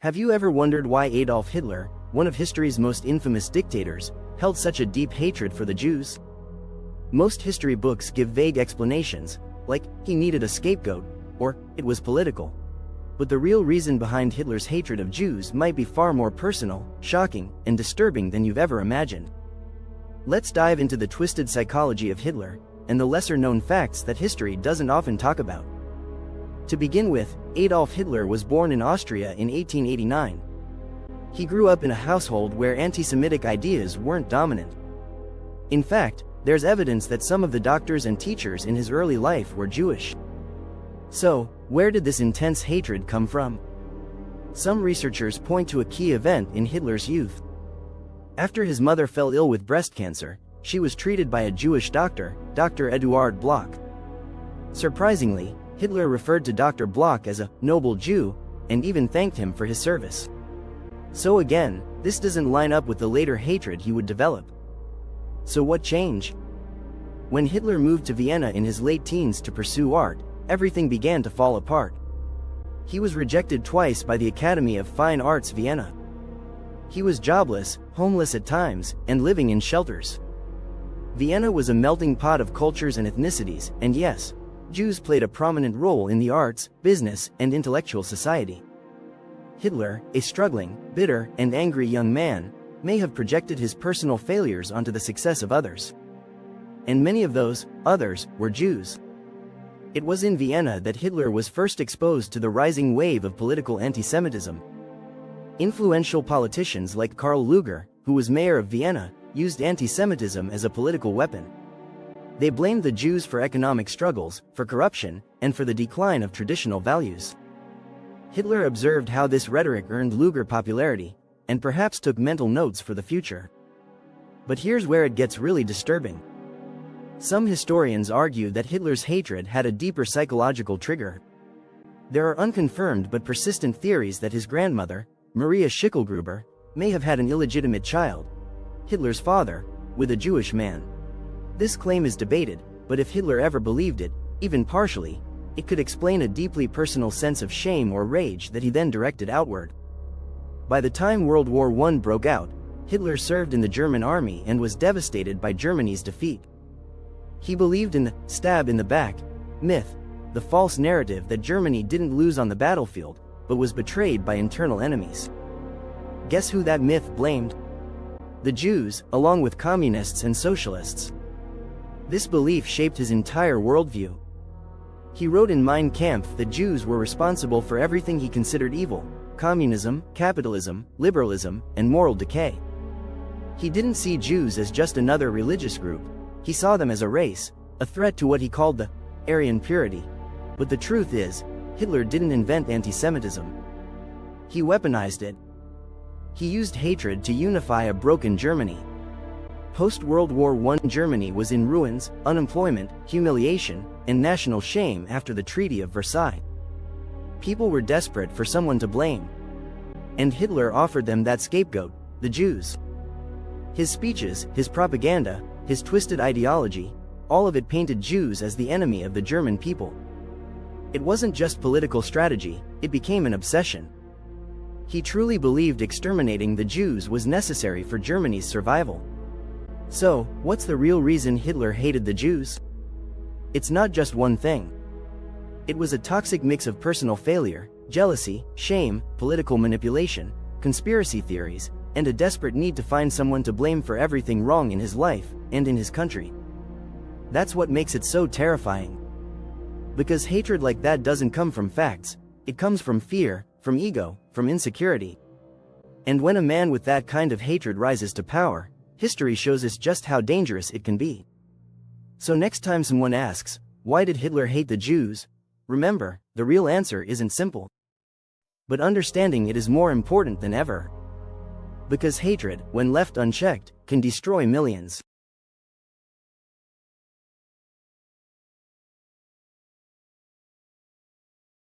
Have you ever wondered why Adolf Hitler, one of history's most infamous dictators, held such a deep hatred for the Jews? Most history books give vague explanations, like, he needed a scapegoat, or, it was political. But the real reason behind Hitler's hatred of Jews might be far more personal, shocking, and disturbing than you've ever imagined. Let's dive into the twisted psychology of Hitler, and the lesser-known facts that history doesn't often talk about. To begin with, Adolf Hitler was born in Austria in 1889. He grew up in a household where anti-Semitic ideas weren't dominant. In fact, there's evidence that some of the doctors and teachers in his early life were Jewish. So, where did this intense hatred come from? Some researchers point to a key event in Hitler's youth. After his mother fell ill with breast cancer, she was treated by a Jewish doctor, Dr. Eduard Bloch. Surprisingly, Hitler referred to Dr. Bloch as a noble Jew, and even thanked him for his service. So again, this doesn't line up with the later hatred he would develop. So what changed? When Hitler moved to Vienna in his late teens to pursue art, everything began to fall apart. He was rejected twice by the Academy of Fine Arts Vienna. He was jobless, homeless at times, and living in shelters. Vienna was a melting pot of cultures and ethnicities, and yes, Jews played a prominent role in the arts, business, and intellectual society. Hitler, a struggling, bitter, and angry young man, may have projected his personal failures onto the success of others. And many of those others were Jews. It was in Vienna that Hitler was first exposed to the rising wave of political anti-Semitism. Influential politicians like Karl Lueger, who was mayor of Vienna, used anti-Semitism as a political weapon. They blamed the Jews for economic struggles, for corruption, and for the decline of traditional values. Hitler observed how this rhetoric earned Lueger popularity, and perhaps took mental notes for the future. But here's where it gets really disturbing. Some historians argue that Hitler's hatred had a deeper psychological trigger. There are unconfirmed but persistent theories that his grandmother, Maria Schicklgruber, may have had an illegitimate child, Hitler's father, with a Jewish man. This claim is debated, but if Hitler ever believed it, even partially, it could explain a deeply personal sense of shame or rage that he then directed outward. By the time World War I broke out, Hitler served in the German army and was devastated by Germany's defeat. He believed in the stab in the back myth, the false narrative that Germany didn't lose on the battlefield, but was betrayed by internal enemies. Guess who that myth blamed? The Jews, along with communists and socialists. This belief shaped his entire worldview. He wrote in Mein Kampf that Jews were responsible for everything he considered evil: communism, capitalism, liberalism, and moral decay. He didn't see Jews as just another religious group. He saw them as a race, a threat to what he called the Aryan purity. But the truth is, Hitler didn't invent anti-Semitism. He weaponized it. He used hatred to unify a broken Germany. Post-World War I Germany was in ruins, unemployment, humiliation, and national shame after the Treaty of Versailles. People were desperate for someone to blame. And Hitler offered them that scapegoat, the Jews. His speeches, his propaganda, his twisted ideology, all of it painted Jews as the enemy of the German people. It wasn't just political strategy, it became an obsession. He truly believed exterminating the Jews was necessary for Germany's survival. So, what's the real reason Hitler hated the Jews? It's not just one thing. It was a toxic mix of personal failure, jealousy, shame, political manipulation, conspiracy theories, and a desperate need to find someone to blame for everything wrong in his life and in his country. That's what makes it so terrifying. Because hatred like that doesn't come from facts, it comes from fear, from ego, from insecurity. And when a man with that kind of hatred rises to power, history shows us just how dangerous it can be. So next time someone asks, why did Hitler hate the Jews? Remember, the real answer isn't simple. But understanding it is more important than ever. Because hatred, when left unchecked, can destroy millions.